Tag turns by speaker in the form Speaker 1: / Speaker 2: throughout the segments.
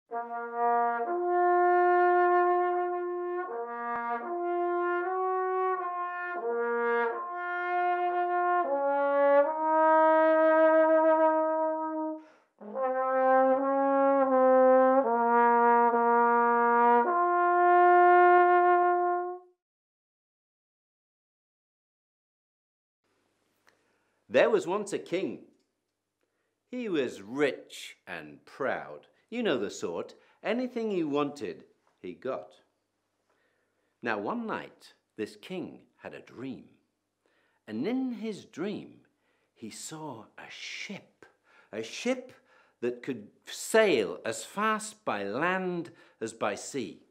Speaker 1: There was once a king. He was rich and proud. You know the sort. Anything he wanted, he got. Now one night, this king had a dream. And in his dream, he saw a ship that could sail as fast by land as by sea.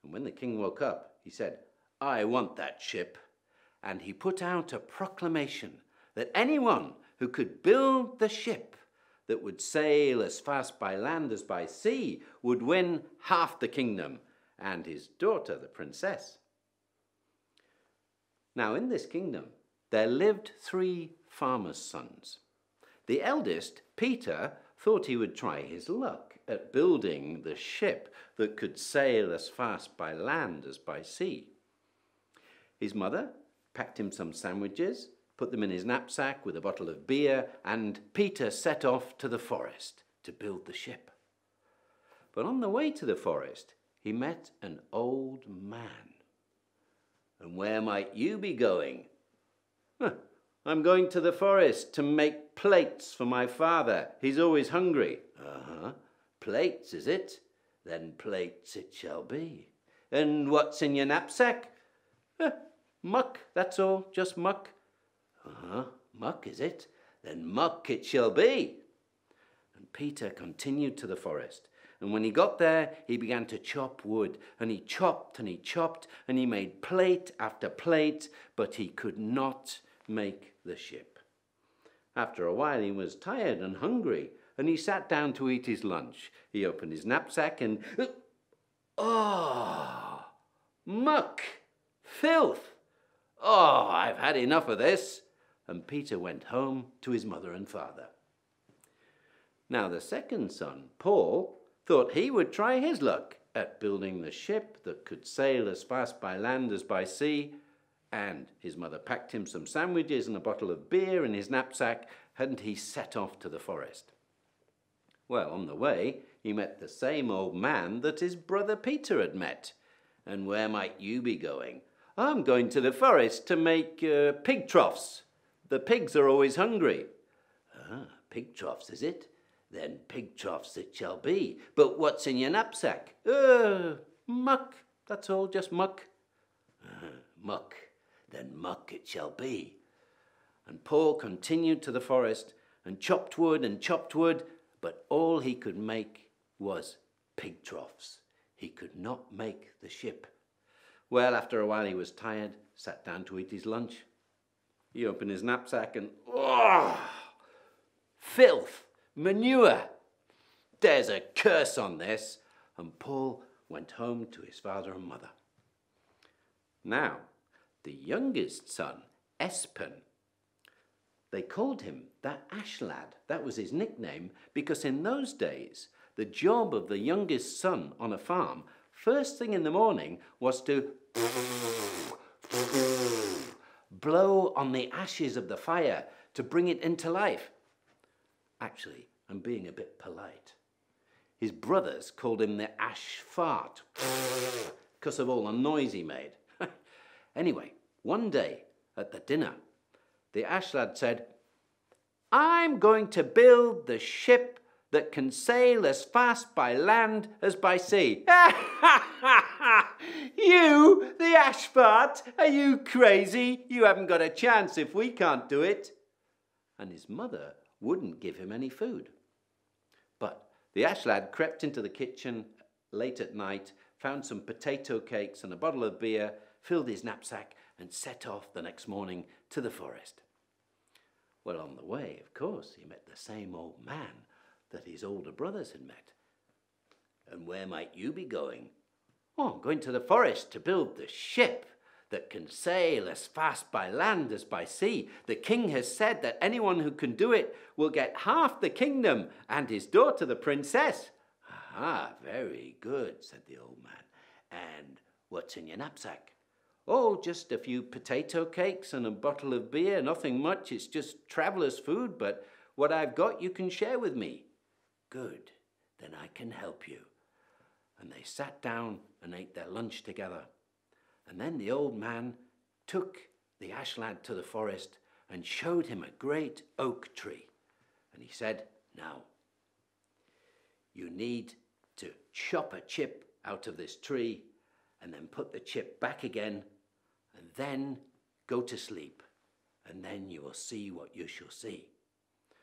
Speaker 1: And when the king woke up, he said, "I want that ship." And he put out a proclamation that anyone who could build the ship that would sail as fast by land as by sea would win half the kingdom and his daughter, the princess. Now in this kingdom, there lived 3 farmers' sons. The eldest, Peter, thought he would try his luck at building the ship that could sail as fast by land as by sea. His mother packed him some sandwiches, put them in his knapsack with a bottle of beer, and Peter set off to the forest to build the ship. But on the way to the forest, he met an old man. "And where might you be going?" "I'm going to the forest to make plates for my father. He's always hungry." "Plates, is it? Then plates it shall be. And what's in your knapsack?" "Muck, that's all, just muck." "Muck, is it? Then muck it shall be." And Peter continued to the forest. And when he got there, he began to chop wood. And he chopped and he chopped, and he made plate after plate, but he could not make the ship. After a while, he was tired and hungry, and he sat down to eat his lunch. He opened his knapsack and... muck! Filth! I've had enough of this. And Peter went home to his mother and father. Now the second son, Paul, thought he would try his luck at building the ship that could sail as fast by land as by sea. And his mother packed him some sandwiches and a bottle of beer in his knapsack, and he set off to the forest. Well, on the way, he met the same old man that his brother Peter had met. "And where might you be going?" "I'm going to the forest to make pig troughs. The pigs are always hungry." "Pig troughs, is it? Then pig troughs it shall be. But what's in your knapsack?" "Muck, that's all, just muck." "Muck, then muck it shall be." And Paul continued to the forest and chopped wood, but all he could make was pig troughs. He could not make the ship. Well, after a while he was tired, sat down to eat his lunch. He opened his knapsack and, filth, manure. There's a curse on this. And Paul went home to his father and mother. Now, the youngest son, Espen, they called him the Ashlad. That was his nickname, because in those days, the job of the youngest son on a farm, first thing in the morning, was to blow on the ashes of the fire to bring it into life. Actually, I'm being a bit polite. His brothers called him the ash fart because of all the noise he made. Anyway, one day at the dinner, the Ashlad said, "I'm going to build the ship that can sail as fast by land as by sea." "You, the ash fart? Are you crazy? You haven't got a chance if we can't do it." And his mother wouldn't give him any food. But the Ashlad crept into the kitchen late at night, found some potato cakes and a bottle of beer, filled his knapsack, and set off the next morning to the forest. Well, on the way, of course, he met the same old man that his older brothers had met. "And where might you be going?" "I'm going to the forest to build the ship that can sail as fast by land as by sea. The king has said that anyone who can do it will get half the kingdom and his daughter, the princess." Ah, very good, said the old man. And what's in your knapsack? Oh, just a few potato cakes and a bottle of beer, nothing much. It's just traveller's food, but what I've got you can share with me. Good, then I can help you. And they sat down and ate their lunch together. And then the old man took the Ashlad to the forest and showed him a great oak tree. And he said, now, you need to chop a chip out of this tree and then put the chip back again and then go to sleep. And then you will see what you shall see.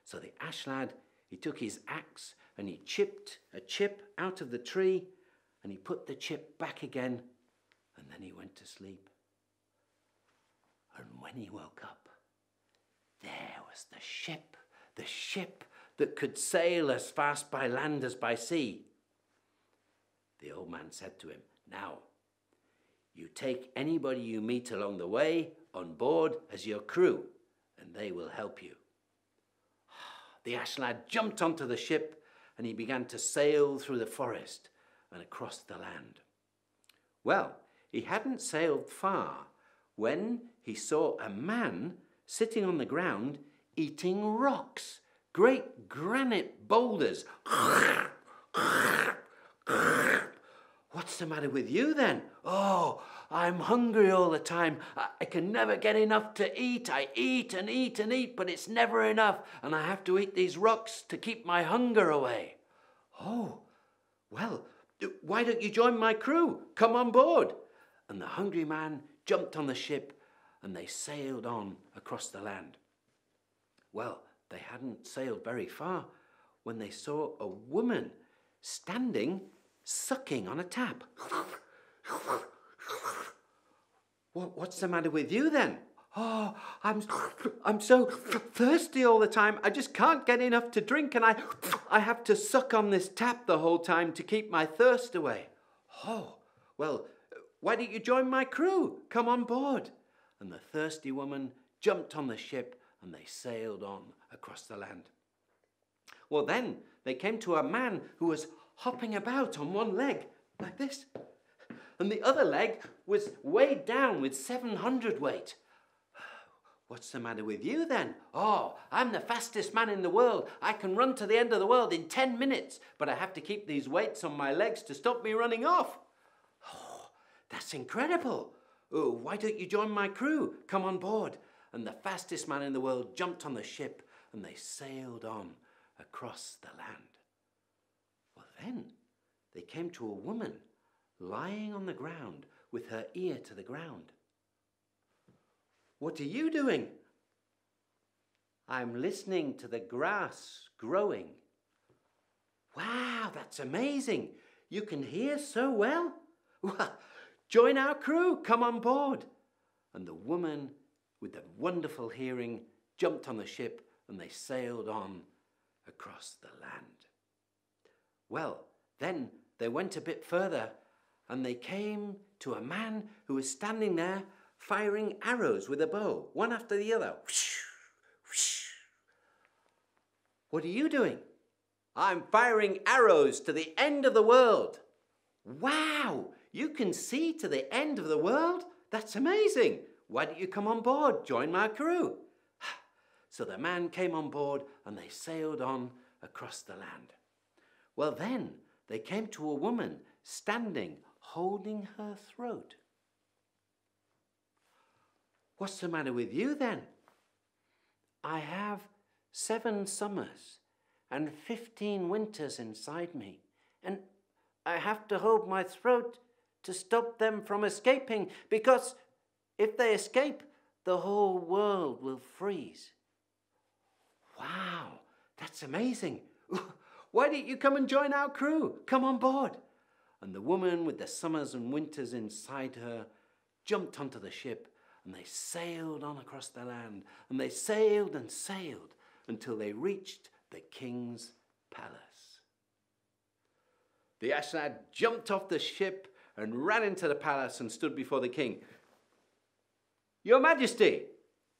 Speaker 1: So the Ashlad, he took his axe and he chipped a chip out of the tree and he put the chip back again and then he went to sleep. And when he woke up, there was the ship that could sail as fast by land as by sea. The old man said to him, now, you take anybody you meet along the way on board as your crew, and they will help you. The Ashlad jumped onto the ship, and he began to sail through the forest and across the land. Well, he hadn't sailed far when he saw a man sitting on the ground eating rocks, great granite boulders. What's the matter with you then? Oh, I'm hungry all the time. I can never get enough to eat. I eat and eat and eat, but it's never enough. And I have to eat these rocks to keep my hunger away. Oh, well, why don't you join my crew? Come on board. And the hungry man jumped on the ship and they sailed on across the land. Well, they hadn't sailed very far when they saw a woman standing sucking on a tap. What's the matter with you then? Oh, I'm so thirsty all the time. I just can't get enough to drink and I have to suck on this tap the whole time to keep my thirst away. Oh, well, why don't you join my crew? Come on board. And the thirsty woman jumped on the ship and they sailed on across the land. Well, then they came to a man who was hopping about on one leg, like this. And the other leg was weighed down with 700 weight. What's the matter with you then? Oh, I'm the fastest man in the world. I can run to the end of the world in 10 minutes, but I have to keep these weights on my legs to stop me running off. Oh, that's incredible. Oh, why don't you join my crew? Come on board. And the fastest man in the world jumped on the ship and they sailed on across the land. Well, then they came to a woman lying on the ground with her ear to the ground. What are you doing? I'm listening to the grass growing. Wow, that's amazing. You can hear so well. Well, join our crew, come on board. And the woman with the wonderful hearing jumped on the ship and they sailed on across the land. Well, then they went a bit further and they came to a man who was standing there firing arrows with a bow, one after the other. Whoosh, whoosh. What are you doing? I'm firing arrows to the end of the world. Wow, you can see to the end of the world? That's amazing. Why don't you come on board, join my crew? So the man came on board and they sailed on across the land. Well, then they came to a woman standing, holding her throat. What's the matter with you then? I have 7 summers and 15 winters inside me, and I have to hold my throat to stop them from escaping, because if they escape, the whole world will freeze. Wow, that's amazing. Why don't you come and join our crew? Come on board. And the woman with the summers and winters inside her jumped onto the ship and they sailed on across the land. And they sailed and sailed until they reached the king's palace. The Ashlad jumped off the ship and ran into the palace and stood before the king. Your Majesty,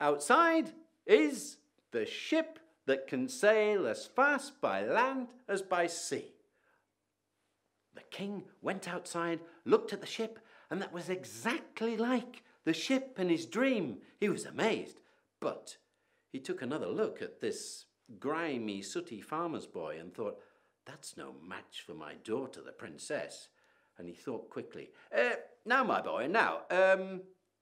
Speaker 1: outside is the ship that can sail as fast by land as by sea. The king went outside, looked at the ship, and that was exactly like the ship in his dream. He was amazed, but he took another look at this grimy, sooty farmer's boy and thought, that's no match for my daughter, the princess. And he thought quickly, now, my boy, now,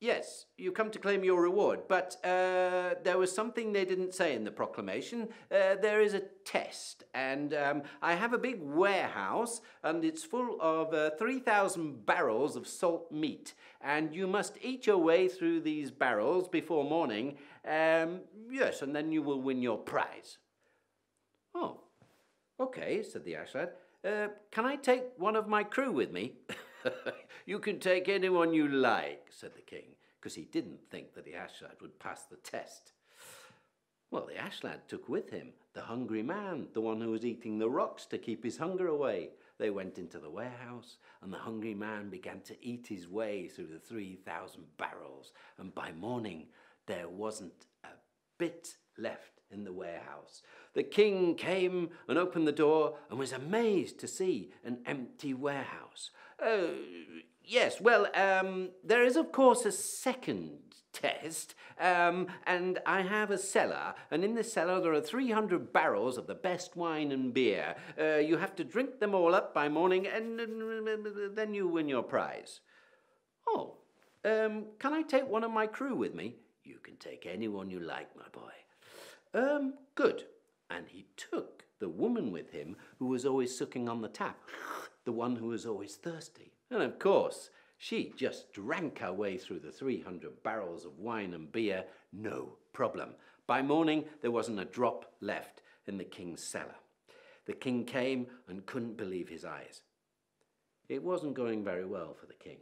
Speaker 1: yes, you come to claim your reward, but there was something they didn't say in the proclamation. There is a test, and I have a big warehouse, and it's full of 3,000 barrels of salt meat, and you must eat your way through these barrels before morning. Yes, and then you will win your prize. Oh, okay, said the Ashlad. Can I take one of my crew with me? You can take anyone you like, said the king, because he didn't think that the Ashlad would pass the test. Well, the Ashlad took with him the hungry man, the one who was eating the rocks to keep his hunger away. They went into the warehouse, and the hungry man began to eat his way through the 3,000 barrels, and by morning there wasn't a bit left in the warehouse. The king came and opened the door and was amazed to see an empty warehouse. Yes, well, there is, of course, a second test, and I have a cellar, and in the cellar there are 300 barrels of the best wine and beer. You have to drink them all up by morning, and then you win your prize. Oh, can I take one of my crew with me? You can take anyone you like, my boy. Good. And he took the woman with him who was always sucking on the tap, the one who was always thirsty. And of course, she just drank her way through the 300 barrels of wine and beer, no problem. By morning, there wasn't a drop left in the king's cellar. The king came and couldn't believe his eyes. It wasn't going very well for the king.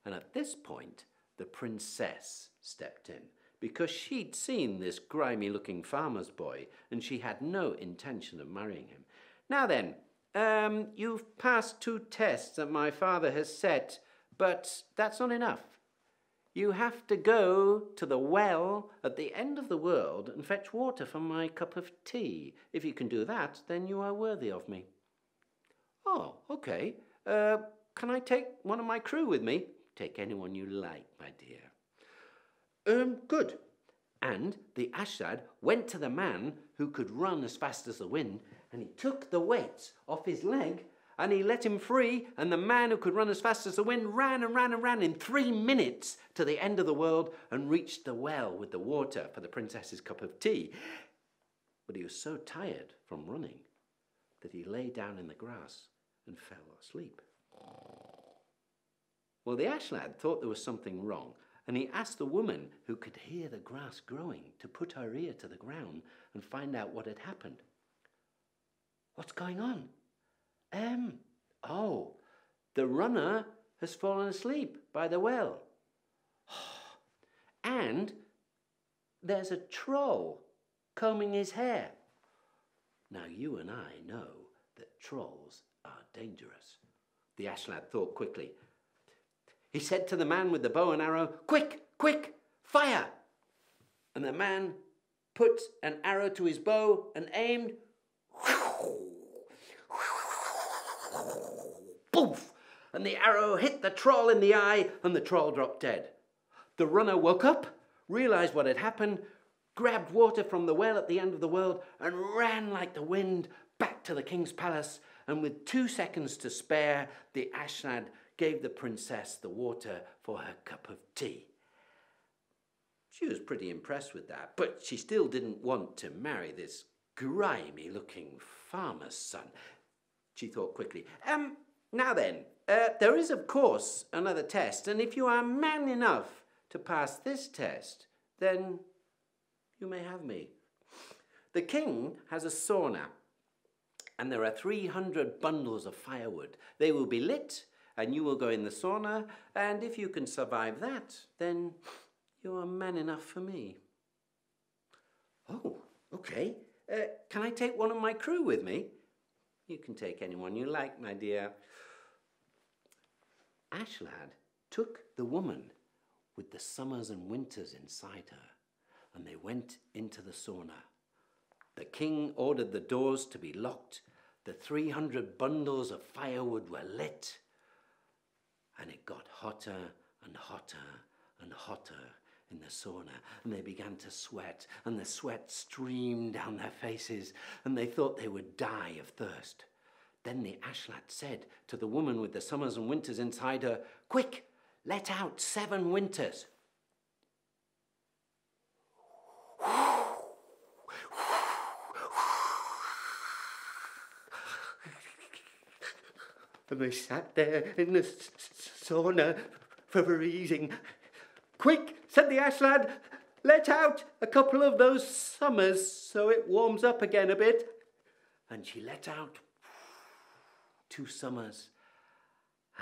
Speaker 1: And at this point, the princess stepped in, because she'd seen this grimy-looking farmer's boy, and she had no intention of marrying him. Now then, you've passed 2 tests that my father has set, but that's not enough. You have to go to the well at the end of the world and fetch water for my cup of tea. If you can do that, then you are worthy of me. Oh, okay. Can I take one of my crew with me? Take anyone you like, my dear. Good. And the Ashlad went to the man who could run as fast as the wind, and he took the weights off his leg, and he let him free, and the man who could run as fast as the wind ran and ran and ran in 3 minutes to the end of the world and reached the well with the water for the princess's cup of tea. But he was so tired from running that he lay down in the grass and fell asleep. Well, the Ashlad thought there was something wrong, and he asked the woman who could hear the grass growing to put her ear to the ground and find out what had happened. What's going on? Oh, the runner has fallen asleep by the well. And there's a troll combing his hair. Now, you and I know that trolls are dangerous. The Ashlad thought quickly. He said to the man with the bow and arrow, "Quick, quick, fire!" And the man put an arrow to his bow and aimed. Poof! And the arrow hit the troll in the eye, and the troll dropped dead. The runner woke up, realized what had happened, grabbed water from the well at the end of the world, and ran like the wind back to the king's palace. And with 2 seconds to spare, the Ashlad gave the princess the water for her cup of tea. She was pretty impressed with that, but she still didn't want to marry this grimy-looking farmer's son. She thought quickly, now then, there is, of course, another test, and if you are man enough to pass this test, then you may have me. The king has a sauna, and there are 300 bundles of firewood. They will be lit, and you will go in the sauna, and if you can survive that, then you are man enough for me. Oh, okay. Can I take one of my crew with me? You can take anyone you like, my dear. Ashlad took the woman with the summers and winters inside her, and they went into the sauna. The king ordered the doors to be locked, the 300 bundles of firewood were lit, and it got hotter and hotter and hotter in the sauna, and they began to sweat, and the sweat streamed down their faces, and they thought they would die of thirst. Then the Ashlad said to the woman with the summers and winters inside her, "Quick, let out 7 winters." And they sat there in the sauna, freezing. "Quick," said the Ashlad, "let out a couple of those summers so it warms up again a bit." And she let out 2 summers,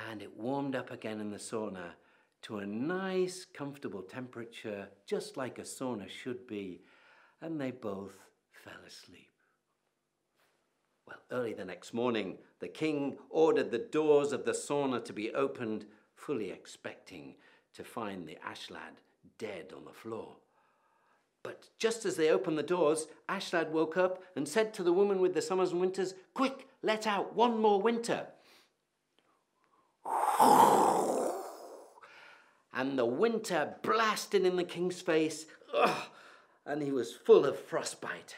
Speaker 1: and it warmed up again in the sauna to a nice, comfortable temperature, just like a sauna should be, and they both fell asleep. Well, early the next morning, the king ordered the doors of the sauna to be opened, fully expecting to find the Ashlad dead on the floor. But just as they opened the doors, Ashlad woke up and said to the woman with the summers and winters, "Quick, let out 1 more winter." And the winter blasted in the king's face, and he was full of frostbite.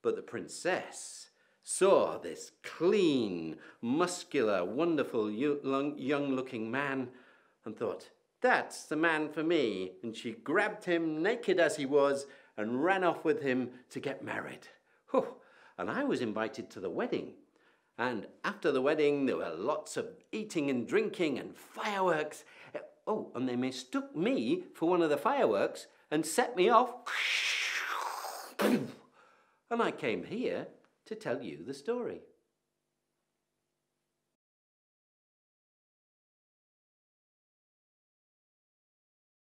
Speaker 1: But the princess saw this clean, muscular, wonderful, young-looking man and thought, "That's the man for me." And she grabbed him, naked as he was, and ran off with him to get married. And I was invited to the wedding. And after the wedding, there were lots of eating and drinking and fireworks. And they mistook me for one of the fireworks and set me off. And I came here to tell you the story.